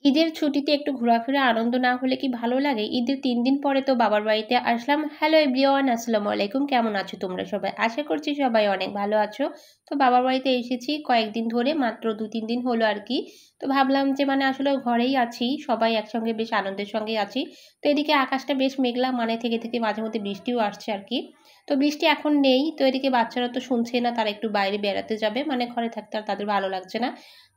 ঈদের ছুটিতে একটু ঘোরাফেরা আনন্দ না হলে কি ভালো লাগে? ঈদের ৩ দিন পরে তো বাবার বাড়িতে আসলাম। হ্যালো এভরিওয়ান, আসসালামু আলাইকুম। কেমন আছো তোমরা সবাই? আশা করছি সবাই অনেক ভালো আছো। তো বাবার বাড়িতে এসেছি কয়েকদিন ধরে, মাত্র ২-৩ দিন হলো আরকি। তো ভাবলাম যে মানে আসলে ঘরেই আছি, সবাই একসঙ্গে বেশ আনন্দের সঙ্গেই আছি। তো এদিকে আকাশটা বেশ মেঘলা, মানে থেকে মাঝে মধ্যে বৃষ্টিও আসছে আরকি। তো বৃষ্টি এখন নেই। তো এদিকে বাচ্চারা তো শুনছেই না, তারা একটু বাইরে বেড়াতে যাবে। মানে ঘরে থাকতে আর তাদের ভালো লাগছে না।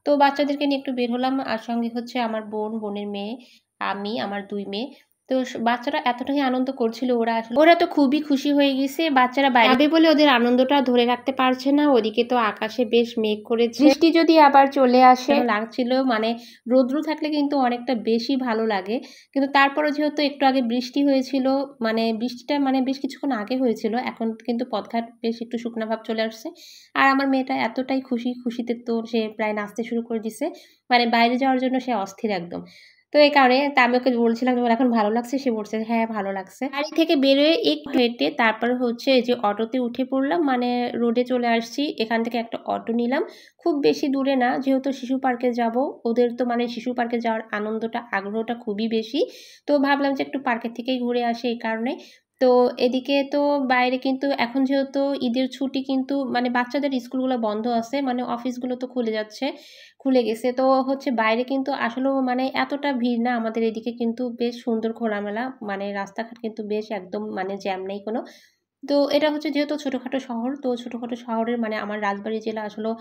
তো বাচ্চাদেরকে নিয়ে একটু বের হলাম। আর সঙ্গে হচ্ছে আমার বোন, বোনের মেয়ে, আমি, আমার ২ মেয়ে। তো বাচ্চারা এতটাই আনন্দ করছিল, ওরা তো খুবই খুশি হয়ে গেছে। বাচ্চারা বাইরে যাবে বলে ওদের আনন্দটা ধরে রাখতে পারছে না। ওদিকে তো আকাশে বেশ মেঘ করেছে। বৃষ্টি যদি আবার চলে আসে লাগছিল, মানে রৌদ্র থাকলে কিন্তু অনেকটা বেশি ভালো লাগে। কিন্তু তারপরেও যেহেতু একটু আগে বৃষ্টি হয়েছিল, মানে বৃষ্টিটা মানে বেশ কিছুক্ষণ আগে হয়েছিল। এখন কিন্তু পথঘাট বেশ একটু শুকনা ভাব চলে আসছে। আর আমার মেয়েটা এতটাই খুশিতে তো সে প্রায় নাচতে শুরু করে দিছে। মানে বাইরে যাওয়ার জন্য সে অস্থির একদম। তো এই কারণে আমি ওকে বলছিলাম, "তোমার এখন ভালো লাগছে?" সে বলছে, "হ্যাঁ, ভালো লাগছে।" বাড়ি থেকে বেরোয় একটু হেঁটে তারপর হচ্ছে এই যে অটোতে উঠে পড়লাম। মানে রোডে চলে আসছি। এখান থেকে একটা অটো নিলাম। খুব বেশি দূরে না, যেহেতু শিশু পার্কে যাবো। ওদের তো মানে শিশু পার্কে যাওয়ার আনন্দটা, আগ্রহটা খুবই বেশি। তো ভাবলাম যে একটু পার্কের থেকেই ঘুরে আসি এই কারণে। তো এদিকে তো বাইরে কিন্তু এখন যেহেতু ঈদের ছুটি, কিন্তু মানে বাচ্চাদের স্কুলগুলো বন্ধ আছে, মানে অফিসগুলো তো খুলে গেছে। তো হচ্ছে বাইরে কিন্তু আসলেও মানে এতটা ভিড় না, আমাদের এদিকে কিন্তু বেশ সুন্দর খোলামেলা, মানে রাস্তাঘাট কিন্তু বেশ একদম মানে জ্যাম নেই কোনো। তো এটা হচ্ছে যেহেতু ছোটখাটো শহর, তো ছোটখাটো শহরের মানে আমার রাজবাড়ী জেলা আসলেও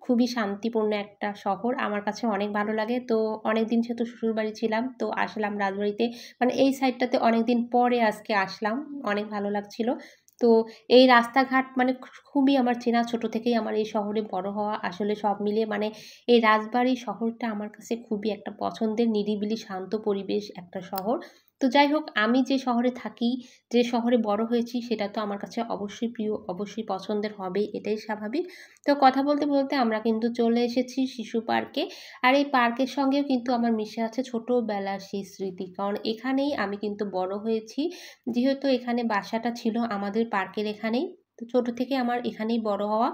খুবই শান্তিপূর্ণ একটা শহর। আমার কাছে অনেক ভালো লাগে। তো অনেকদিন যেহেতু শ্বশুরবাড়ি ছিলাম, তো আসলাম রাজবাড়িতে। মানে এই সাইডটাতে অনেকদিন পরে আজকে আসলাম। অনেক ভালো লাগছিল। তো এই রাস্তাঘাট মানে খুবই আমার চেনা, ছোট থেকেই আমার এই শহরে বড় হওয়া। আসলে সব মিলিয়ে মানে এই রাজবাড়ী শহরটা আমার কাছে খুবই একটা পছন্দের, নিরিবিলি শান্ত পরিবেশ একটা শহর। তো যাই হোক, আমি যে শহরে থাকি, যে শহরে বড় হয়েছি, সেটা তো আমার কাছে অবশ্যই প্রিয়, অবশ্যই পছন্দের হবেই, এটাই স্বাভাবিক। তো কথা বলতে আমরা কিন্তু চলে এসেছি শিশু পার্কে। আর এই পার্কের সঙ্গেও কিন্তু আমার মিশে আছে ছোটবেলার সেই স্মৃতি। কারণ এখানেই আমি কিন্তু বড় হয়েছি। যেহেতু এখানে বাসাটা ছিল আমাদের পার্কের এখানেই। তো ছোট থেকে আমার এখানেই বড় হওয়া।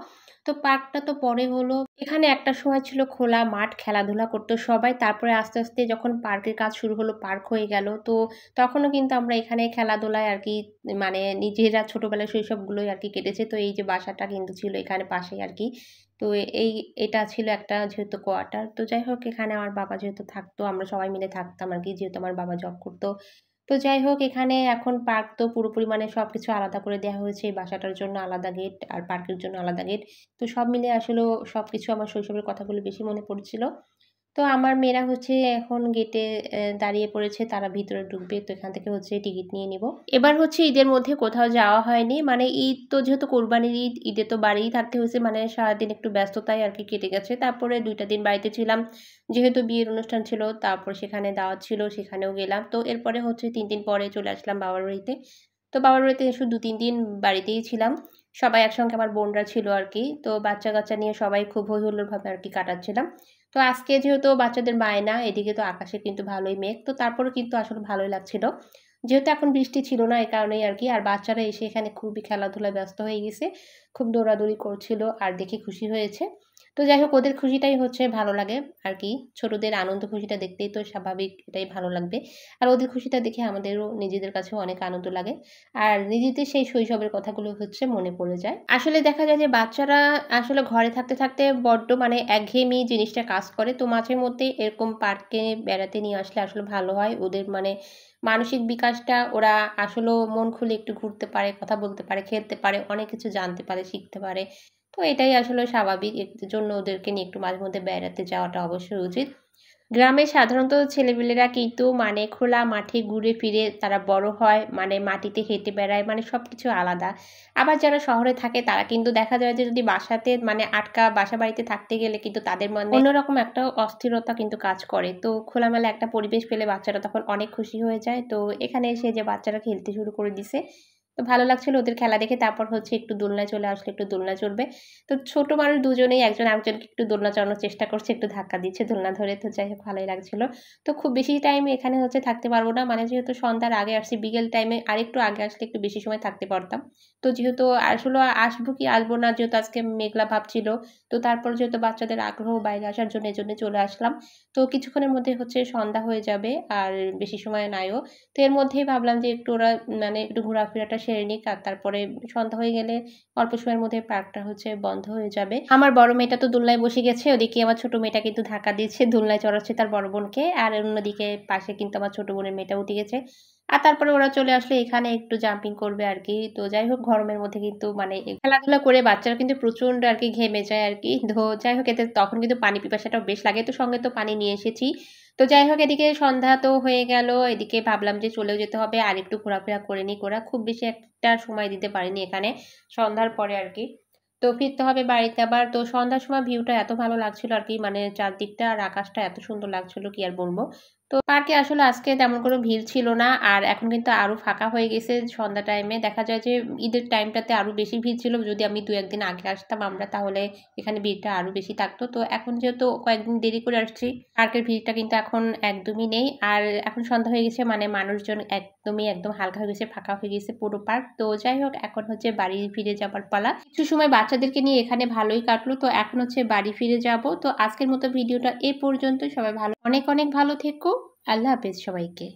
তো পার্কটা তো পরে হলো। এখানে একটা সময় ছিল খোলা মাঠ, খেলাধুলা করতো সবাই। তারপরে আস্তে যখন পার্কের কাজ শুরু হলো, পার্ক হয়ে গেল। তো তখনও কিন্তু আমরা এখানে খেলাধুলায় আরকি, মানে নিজেরা ছোটবেলার শৈশবগুলোই আরকি কেটেছে। তো এই যে বাসাটা কিন্তু ছিল এখানে পাশেই আরকি। তো এই এটা ছিল একটা যেহেতু কোয়ার্টার। তো যাই হোক, এখানে আমার বাবা যেহেতু থাকতো, আমরা সবাই মিলে থাকতাম আরকি, যেহেতু আমার বাবা জব করতো। তো যাই হোক, এখানে এখন পার্ক তো পুরোপুরি মানে সবকিছু আলাদা করে দেয়া হয়েছে। এই বাসাটার জন্য আলাদা গেট আর পার্কের জন্য আলাদা গেট। তো সব মিলিয়ে আসলেও সবকিছু আমার শৈশবের কথাগুলো বেশি মনে পড়ছিল। তো আমার মেয়েরা হচ্ছে এখন গেটে দাঁড়িয়ে পড়েছে, তারা ভিতরে ঢুকবে। তো এখান থেকে হচ্ছে টিকিট নিয়ে নিব। এবার হচ্ছে ঈদের মধ্যে কোথাও যাওয়া হয়নি। মানে ঈদ তো যেহেতু কোরবানির ঈদ, ঈদে তো বাড়িই থাকতে হয়েছে। মানে সারাদিন একটু ব্যস্ততায় আরকি কেটে গেছে। তারপরে ২ টা দিন বাড়িতে ছিলাম। যেহেতু বিয়ের অনুষ্ঠান ছিল, তারপর সেখানে দাওয়াত ছিল, সেখানেও গেলাম। তো এরপরে হচ্ছে ৩ দিন পরে চলে আসলাম বাবার বাড়িতে। তো বাবার বাড়িতে এসে ২-৩ দিন বাড়িতেই ছিলাম। সবাই একসঙ্গে, আমার বোনরা ছিল আরকি। তো বাচ্চা-কাচ্চা নিয়ে সবাই খুব হৈ হুল্লোড়ভাবে আরকি কাটাচ্ছিলাম। তো আজকে যেহেতু বাচ্চাদের বায়না, এদিকে তো আকাশে কিন্তু ভালোই মেঘ। তো তারপরেও কিন্তু আসলে ভালোই লাগছিল। যেহেতু এখন বৃষ্টি ছিল না, এই কারণেই আরকি। আর বাচ্চারা এসে এখানে খুবই খেলাধুলায় ব্যস্ত হয়ে গেছে। খুব দৌড়াদৌড়ি করছিল আর দেখে খুশি হয়েছে। তো যাই হোক, ওদের খুশিটাই হচ্ছে ভালো লাগে আরকি। ছোটদের আনন্দ খুশিটা দেখতেই তো স্বাভাবিক, এটাই ভালো লাগবে। আর ওদের খুশিটা দেখে আমাদেরও নিজেদের কাছেও অনেক আনন্দ লাগে। আর নিজেদের সেই শৈশবের কথাগুলো হচ্ছে মনে পড়ে যায়। আসলে দেখা যায় যে বাচ্চারা আসলে ঘরে থাকতে বড্ড মানে একঘেয়েমি জিনিসটা কাজ করে। তো মাঝে মধ্যে এরকম পার্কে বেড়াতে নিয়ে আসলে আসলে ভালো হয়। ওদের মানে মানসিক বিকাশটা, ওরা আসলেও মন খুলে একটু ঘুরতে পারে, কথা বলতে পারে, খেলতে পারে, অনেক কিছু জানতে পারে, শিখতে পারে। তো এটাই আসলে স্বাভাবিক। এর জন্য ওদেরকে নিয়ে একটু মাঝে মধ্যে বেড়াতে যাওয়াটা অবশ্যই উচিত। গ্রামে সাধারণত ছেলেপিলেরা কিন্তু মানে খোলা মাঠে ঘুরে ফিরে তারা বড় হয়। মানে মাটিতে হেঁটে বেড়ায়, মানে সবকিছু আলাদা। আবার যারা শহরে থাকে তারা কিন্তু দেখা যায় যে যদি বাসাতে মানে বাসাবাড়িতে থাকতে গেলে কিন্তু তাদের মনে অন্যরকম একটা অস্থিরতা কিন্তু কাজ করে। তো খোলামেলা একটা পরিবেশ পেলে বাচ্চারা তখন অনেক খুশি হয়ে যায়। তো এখানে এসে যে বাচ্চারা খেলতে শুরু করে দিছে। তো ভালো লাগছিল ওদের খেলা দেখে। তারপর হচ্ছে একটু দোলনায় চলে আসলো, একটু দোলনা চড়বে। তো ছোট মানুষ দুজনেই একজন আরেকজনকে একটু দোলনা চড়ানোর চেষ্টা করছে, একটু ধাক্কা দিচ্ছে দোলনা ধরে। তো যাই হোক ভালোই লাগছিল। তো খুব বেশি টাইম এখানে হচ্ছে থাকতে পারব না। মানে যেহেতু সন্ধ্যার আগে আসছি, বিকেল টাইমে আরেকটু আগে আসলে একটু বেশি সময় থাকতে পারতাম। তো যেহেতু আসলে আসবো কি আসবো না, যেহেতু আজকে মেঘলা ভাব ছিল। তো তারপর যেহেতু বাচ্চাদের আগ্রহ বাইরে আসার জন্য এজন্য চলে আসলাম। তো কিছুক্ষণের মধ্যে হচ্ছে সন্ধ্যা হয়ে যাবে আর বেশি সময় নাইও। তো এর মধ্যেই ভাবলাম যে একটু ওরা মানে একটু ঘোরাফেরাটা সেরে নিক আর তারপরে সন্ধ্যা হয়ে গেলে অল্প সময়ের মধ্যে পার্কটা হচ্ছে বন্ধ হয়ে যাবে। আমার বড় মেয়েটা তো দোলনায় বসে গেছে, ওদিকে আমার ছোট মেয়েটা কিন্তু ধাক্কা দিচ্ছে, দোলনায় চড়াচ্ছে তার বড় বোনকে। আর অন্যদিকে পাশে কিন্তু আমার ছোট বোনের মেয়েটা উঠে গেছে। আর তারপরে ওরা চলে আসলে এখানে একটু জাম্পিং করবে আরকি। তো যাই হোক গরমের মধ্যে কিন্তু মানে খেলাধুলা করে বাচ্চারা কিন্তু প্রচন্ড আরকি ঘেমে যায় আরকি। তো যাই হোক এদের তখন কিন্তু পানি পিপাসাটাও বেশ লাগে। তো সঙ্গে তো পানি নিয়ে এসেছি। তো যাই হোক এদিকে সন্ধ্যা তো হয়ে গেল। এদিকে ভাবলাম যে চলেও যেতে হবে। আরেকটু ঘোরাফেরা করে নিই। ওরা খুব বেশি একটা সময় দিতে পারিনি এখানে। সন্ধ্যার পরে আরকি। তো ফিরতে হবে বাড়িতে আবার। তো সন্ধ্যার সময় ভিউটা এত ভালো লাগছিল আরকি, মানে চারদিকটা আর আকাশটা এত সুন্দর লাগছিল কি আর বলব। তো পার্কে আসলে আজকে তেমন কোনো ভিড় ছিল না। আর এখন কিন্তু আরো ফাঁকা হয়ে গেছে সন্ধ্যা টাইমে। দেখা যায় যে ঈদের টাইমটাতে আরো বেশি ভিড় ছিল। যদি আমি ২-১ দিন আগে আসতাম আমরা তাহলে এখানে ভিড়টা আরো বেশি থাকতো। তো এখন যেহেতু কয়েকদিন দেরি করে আসছি, পার্কের ভিড়টা কিন্তু এখন একদমই নেই। আর এখন সন্ধ্যা হয়ে গেছে মানে মানুষজন একদমই একদম হালকা হয়ে গেছে, ফাঁকা হয়ে গেছে পুরো পার্ক। তো যাই হোক এখন হচ্ছে বাড়ি ফিরে যাবার পালা। কিছু সময় বাচ্চাদেরকে নিয়ে এখানে ভালোই কাটলো। তো এখন হচ্ছে বাড়ি ফিরে যাব। তো আজকের মতো ভিডিওটা এ পর্যন্তই। সবাই অনেক অনেক ভালো থেকো। আল্লাহ হাফেজ সবাইকে।